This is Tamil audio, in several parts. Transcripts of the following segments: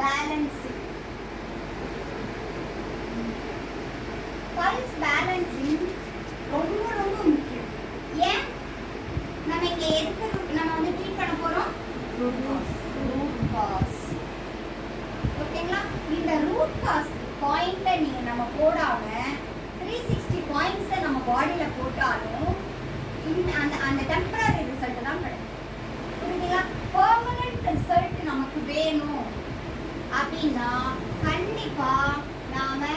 பேலன்சிங். பல்ஸ் பேலன்சிங் ரொம்ப ரொம்ப முக்கியம். ஏன் நம்ம இங்க எதுக்கு நம்ம வந்து ட்ரீட் பண்ண போறோம்? Root cause. ஓகேங்களா? இந்த ரூட் காஸ் பாயிண்ட்டை நீங்க நம்ம போடாம 360 பாயிண்ட்ஸை நம்ம பாடியில போட்டாலும் அந்த டெம்பரரி ரிசல்ட் தான் கிடைக்கும். புரியுதுங்களா? பெர்மனன்ட் ரிசல்ட் நமக்கு வேணும் அப்படின்னா கண்டிப்பா நாம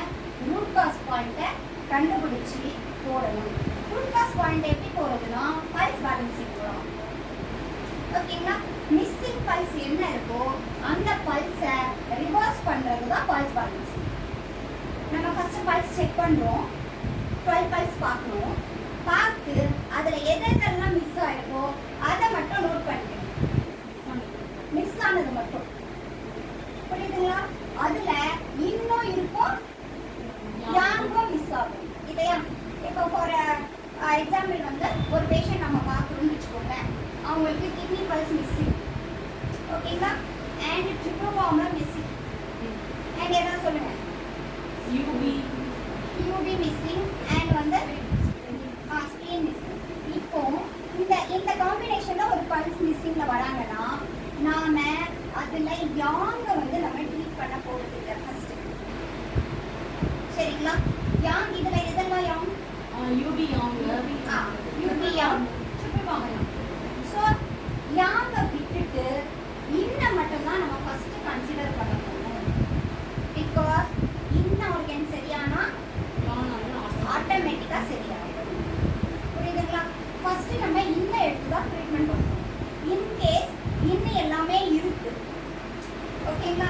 ரூட் காஸ் பாயிண்ட்டை கண்டுபிடிச்சி போடணும். ரூட் காஸ் பாயிண்ட் எப்படி போறதுன்னா பல்ஸ் பேலன்சிங் போடணும். ஓகேங்களா? மிஸ்ஸிங் பல்ஸ் என்ன இருக்கோ அந்த பல்ஸை ரிவர்ஸ் பண்றது தான் பல்ஸ் பேலன்சிங். நம்ம ஃபர்ஸ்ட் பல்ஸ் செக் பண்றோம், 12 பல்ஸ் பார்க்கணும். பார்த்து அதுல எதெல்லாம் மிஸ் ஆயிருக்கோ அதை மட்டும் நோட் பண்ணிக்கணும். மிஸ் ஆனது மட்டும் புரியுதுங்களா? அதுல இன்னும் இருக்கும், யாருக்கும் மிஸ் ஆகும் இல்லையா? இப்போ ஃபார் எக்ஸாம்பிள் வந்து ஒரு பேஷண்ட் நம்ம பார்க்குறோம்னு வச்சுக்கோங்க, அவங்களுக்கு கிட்னி பல்ஸ் மிஸ்ஸிங், ஓகேங்களா? And triple warmer missing, and ஏதாவது சொல்லுங்க. யூபி மிஸ்ஸிங் அண்ட் வந்து ஸ்பிளீன் மிஸ்ஸிங். இப்போ இந்த காம்பினேஷன்ல ஒரு பல்ஸ் மிஸ்ஸிங்ல வராங்கன்னா நாம அதுல யாங்க வந்து நம்ம ட்ரீட் பண்ண போறது இல்லை ஃபர்ஸ்ட். சரிங்களா? யாங் இதுல எதெல்லாம் yang? UB yang, triple warmer yang. So யாங்க விட்டுட்டு இன்ன மட்டும் தான் நம்ம ஃபர்ஸ்ட் கன்சிடர் பண்ண போறோம். பிகாஸ் இன்ன ஆர்கன் சரியானா ஆட்டோமேட்டிக்கா சரியாயிடும். புரியுதுங்களா? ஃபர்ஸ்ட் நம்ம இன்ன எடுத்து தான் ட்ரீட்மெண்ட் பண்ணுவோம். இன்கேஸ் இன்னும் எல்லாமே இருக்கு, ஓகேங்களா?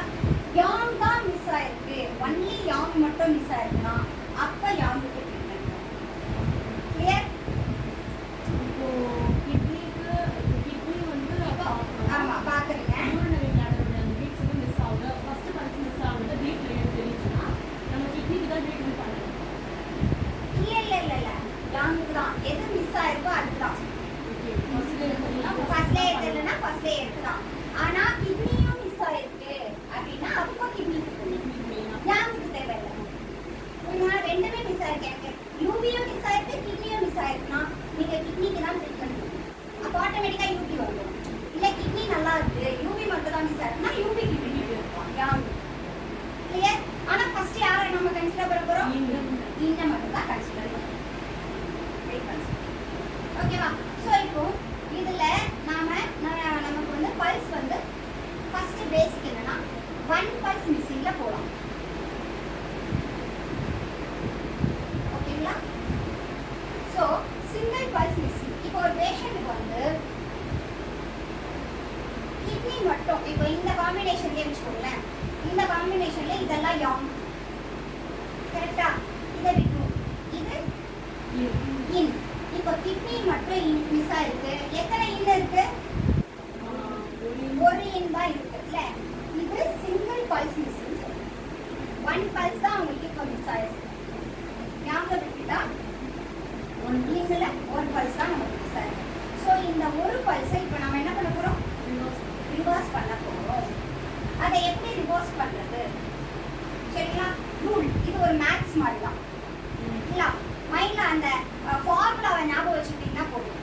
யாங் தான் மிஸ் ஆயிருக்கு, ஒன்லி யாங் மட்டும் மிஸ் ஆயிருக்குன்னா அப்ப யாங்குக்கு ட்ரீட்மெண்ட் பண்ணுவோம். கிளியர்? இப்போ கிட்னிக்கு கிட்னி வந்து ஆமா பாக்குறீங்க. யூரினரி பிளாடரோட வீக்ஸ் வந்து மிஸ் ஆகுது, ஃபர்ஸ்ட் பல்ஸ் மிஸ் ஆகுது, டீப் லேயர் தெரிஞ்சுன்னா நம்ம கிட்னிக்கு தான் ட்ரீட்மெண்ட் பண்ணணும். இல்ல யாங்குக்கு தான் எது மிஸ் ஆயிருக்கோ அதுதான். ஓகே, ஃபர்ஸ்ட் லேயர் இல்லைன்னா ஃபர்ஸ்ட் லேயருக்கு தான். ஆனா கிட்னியும் மிஸ் ஆயிருக்கு அப்படின்னா அப்போ கிட்னிக்கு யாங்குக்கு தேவையில்லை. ரெண்டுமே மிஸ் ஆயிருக்கு, எனக்கு யூபியும் மிஸ் ஆயிருக்கு கிட்னியும் மிஸ் ஆயிருக்குன்னா நீங்க கிட்னிக்கு தான் ட்ரீட்மெண்ட் பண்ணணும். அப்போ ஆட்டோமேட்டிக்கா யூபி வந்துடும். இல்ல கிட்னி நல்லா இருக்கு யூபி மட்டும் தான் மிஸ் ஆயிருக்குன்னா யூபி கிட்னி இருக்கும் யாங்கு. கிளியர்? ஆனா ஃபர்ஸ்ட் யாரை நம்ம கன்சிடர் பண்ண போறோம்? இன்ன மட்டும் தான் கன்சிடர் பண்ணுவோம். ஓகேவா? ஸோ இப்போ இதுல நமக்கு வந்து பல்ஸ் வந்து ஃபர்ஸ்ட் பேசிக் என்னன்னா 1 பல்ஸ் மிஸ்ஸிங்ல போலாம். ஓகேங்களா? So single pulse missing. இப்போ ஒரு பேஷண்ட்டுக்கு வந்து கிட்னி மட்டும் இப்போ இந்த காம்பினேஷன்லேயே வச்சுக்கோங்களேன், இந்த காம்பினேஷன்ல இதெல்லாம் யாங், கரெக்டா? இதை விட்டுரும், இது இன். இப்போ கிட்னி மட்டும் மிஸ் ஆயிருக்கு. எத்தனை இன் இருக்கு? ஒரு இன் தான் இருக்கு இல்ல? இது சிங்கிள் பல்ஸ் மிஸ்ஸிங். 1 பல்ஸ் தான் உங்களுக்கு இப்போ மிஸ் ஆயிருக்கு. ஞாபகம் விட்டுட்டா இன்னில் 1 பல்ஸ் தான் நமக்கு மிஸ் ஆயிருக்கு. ஸோ இந்த ஒரு பல்ஸை இப்போ நம்ம என்ன பண்ண போறோம்? ரிவர்ஸ் பண்ண போறோம். அதை எப்படி ரிவர்ஸ் பண்றது? சரிங்களா? ரூல் இது ஒரு மேத்ஸ் மாதிரி தான் இல்ல? மைண்ட்ல அந்த ஃபார்முலாவை ஞாபகம் வச்சுக்கிட்டீங்கன்னா போதும்,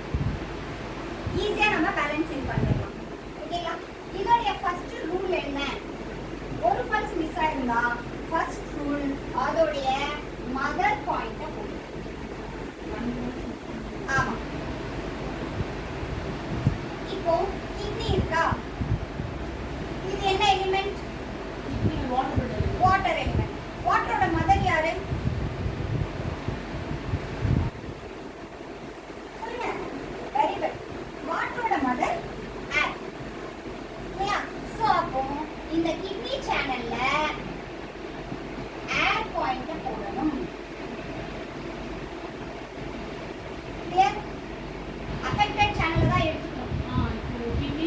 ஈஸியா நம்ம பேலன்சிங் பண்ணிடலாம். ஓகேங்களா? இதோடைய ஃபர்ஸ்ட் ரூல் என்ன? ஒரு பல்ஸ் மிஸ் ஆயிருந்தா ஃபர்ஸ்ட் ரூல் அதோடைய மதர் பாயிண்ட்டை போடும். ஆமா. இப்போ கிட்னி இருக்கா, இது என்ன எலிமெண்ட்? Water element. வாட்டரோட மதர் யாரு? சொல்லுங்க. Very good. வாட்டரோட மதர் ஏர். இல்லையா? ஸோ அப்போ இந்த கிட்னி சேனல்ல ஏர் பாயிண்ட்டை போடணும். கிளியர்? அஃபெக்டட் சேனல் தான் எடுத்துக்கணும். கிட்னி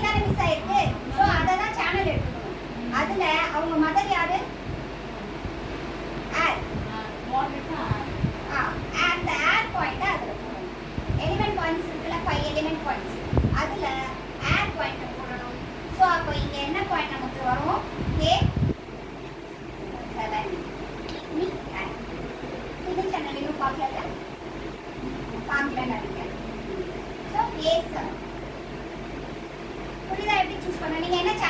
தானே மிஸ் ஆயிருக்கு. ஸோ அதை தான் சேனல் எடுத்துக்கணும். அதுல அவங்க மதர் யாரு? ஏர். அந்த ஏர் பாயிண்ட் அதுல போடணும். எலிமெண்ட் பாயிண்ட்ஸ் இருக்குல்ல, 5 எலிமெண்ட் பாயிண்ட்ஸ், அதுல ஏர் பாயிண்ட் போடணும். ஸோ அப்போ இங்க என்ன பாயிண்ட் நமக்கு வரும்?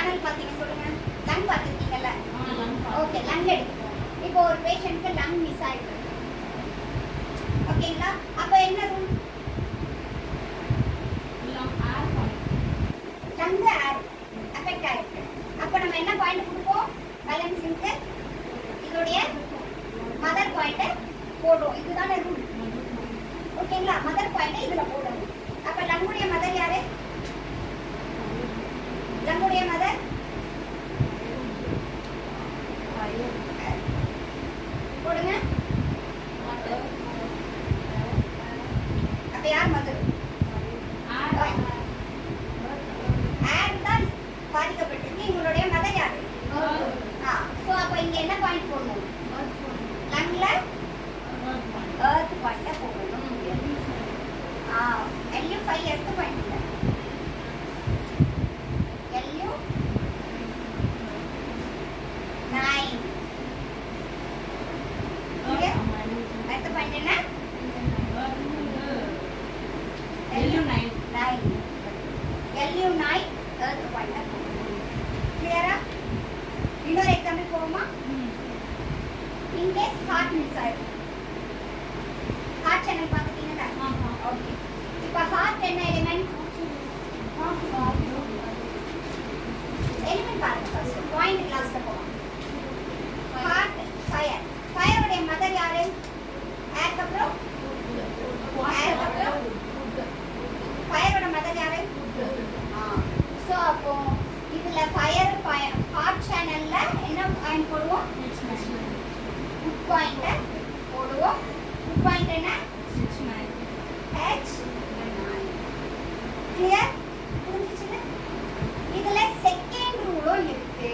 சேனல் பார்த்தீங்க சொல்லுங்க. லங் பார்த்துருக்கீங்கல்ல? ஓகே, லங் எடுத்துப்போம். இப்போ ஒரு பேஷண்ட்க்கு லங் மிஸ் ஆயிருக்கு. ஓகேங்களா? அப்போ என்ன ரூல்? லங் ஏர் அஃபெக்ட் ஆயிருக்கு. அப்போ நம்ம என்ன பாயிண்ட் கொடுப்போம்? பேலன்சிங்க்கு இதோடைய மதர் பாயிண்ட்டை போடுறோம். இதுதானே ரூல். ஓகேங்களா? மதர் பாயிண்ட்டை இதில் போடணும். அப்போ லங்குடைய மதர் யாரு? லங்குடைய மதர் போடுங்க. அப்ப யார் மதர்? ஏர் தான் பாதிக்கப்பட்டிருக்கு. உங்களுடைய மதர் யாரு? ஸோ அப்போ இங்க என்ன பாயிண்ட் போடணும்? லங்ல எர்த் பாயிண்ட போடணும். LU5 எர்த் பாயிண்ட் இல்லை. LU9 எர்த் பாயிண்ட் என்ன? LU9 எர்த் பாயிண்ட போடணும். கிளியரா? இன்னொரு எக்ஸாம்பிள் போவோமா? In case heart miss ஆயிடும். Heart channel பார்த்துட்டீங்களா? ஓகே. இப்போ heart என்ன எலிமெண்ட்? எலிமெண்ட் பாருங்க ஃபர்ஸ்ட். பாயிண்ட் கிளாஸ்ல போவோம். heart fire. ஃபயரோட மதர் யாரு? ஏர்க்கு அப்புறம் ஃபயரோட மதர் யாரு? ஸோ அப்போ இதுல ஃபயர் ஹார்ட் சேனல்ல என்ன பாயிண்ட் போடுவோம்? குட் பாயிண்ட் போடுவோம். குட் பாயிண்ட் என்ன? H9. கிளியர்? புரிஞ்சுச்சுல? இதுல செகண்ட் ரூலும் இருக்கு.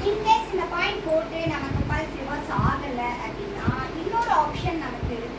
இன்கேஸ் இந்த பாயிண்ட் போட்டு நமக்கு பல்ஸ் ரிவர்ஸ் ஆகல அப்படின்னா இன்னொரு ஆப்ஷன் நமக்கு இருக்கு.